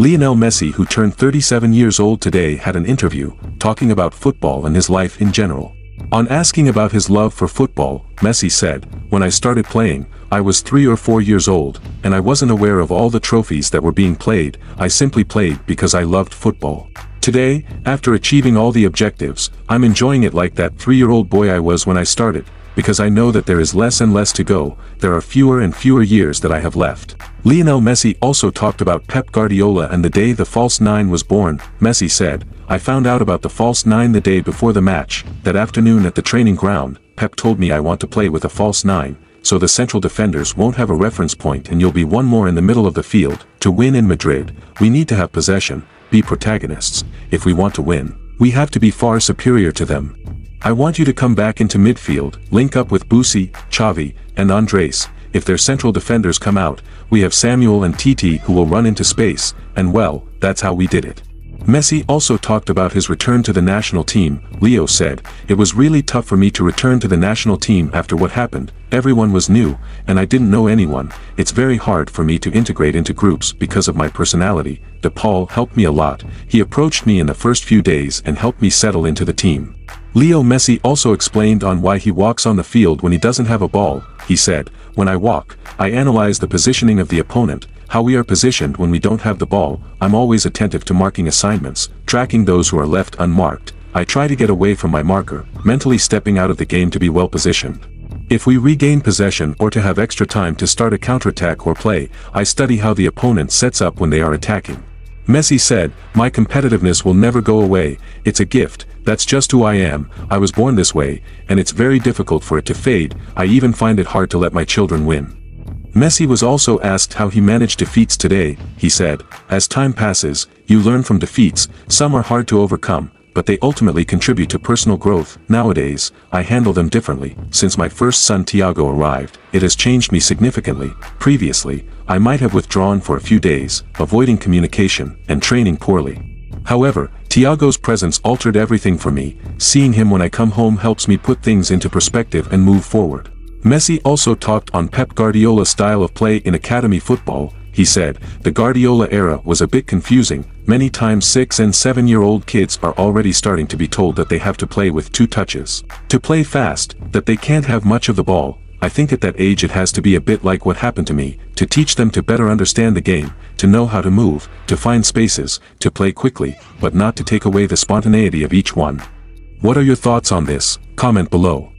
Lionel Messi, who turned 37 years old today, had an interview, talking about football and his life in general. On asking about his love for football, Messi said, "When I started playing, I was 3 or 4 years old, and I wasn't aware of all the trophies that were being played. I simply played because I loved football. Today, after achieving all the objectives, I'm enjoying it like that 3-year-old boy I was when I started, because I know that there is less and less to go, there are fewer and fewer years that I have left." Lionel Messi also talked about Pep Guardiola and the day the false 9 was born. Messi said, "I found out about the false 9 the day before the match. That afternoon at the training ground, Pep told me I want to play with a false 9, so the central defenders won't have a reference point and you'll be one more in the middle of the field. To win in Madrid, we need to have possession, be protagonists. If we want to win, we have to be far superior to them. I want you to come back into midfield, link up with Busi, Xavi, and Andres. If their central defenders come out, we have Samuel and Titi who will run into space, and well, that's how we did it." Messi also talked about his return to the national team. Leo said, "It was really tough for me to return to the national team after what happened. Everyone was new, and I didn't know anyone. It's very hard for me to integrate into groups because of my personality. De Paul helped me a lot. He approached me in the first few days and helped me settle into the team." Leo Messi also explained on why he walks on the field when he doesn't have a ball. He said, "When I walk, I analyze the positioning of the opponent, how we are positioned when we don't have the ball. I'm always attentive to marking assignments, tracking those who are left unmarked. I try to get away from my marker, mentally stepping out of the game to be well positioned. If we regain possession or to have extra time to start a counterattack or play, I study how the opponent sets up when they are attacking." Messi said, "My competitiveness will never go away. It's a gift. That's just who I am. I was born this way, and it's very difficult for it to fade. I even find it hard to let my children win." Messi was also asked how he managed defeats today. He said, "As time passes, you learn from defeats. Some are hard to overcome, but they ultimately contribute to personal growth. Nowadays, I handle them differently. Since my first son Thiago arrived, it has changed me significantly. Previously, I might have withdrawn for a few days, avoiding communication and training poorly. However, Thiago's presence altered everything for me. Seeing him when I come home helps me put things into perspective and move forward." Messi also talked on Pep Guardiola's style of play in academy football. He said, "The Guardiola era was a bit confusing. Many times 6- and 7-year-old kids are already starting to be told that they have to play with 2 touches, to play fast, that they can't have much of the ball. I think at that age it has to be a bit like what happened to me, to teach them to better understand the game, to know how to move, to find spaces, to play quickly, but not to take away the spontaneity of each one." What are your thoughts on this? Comment below.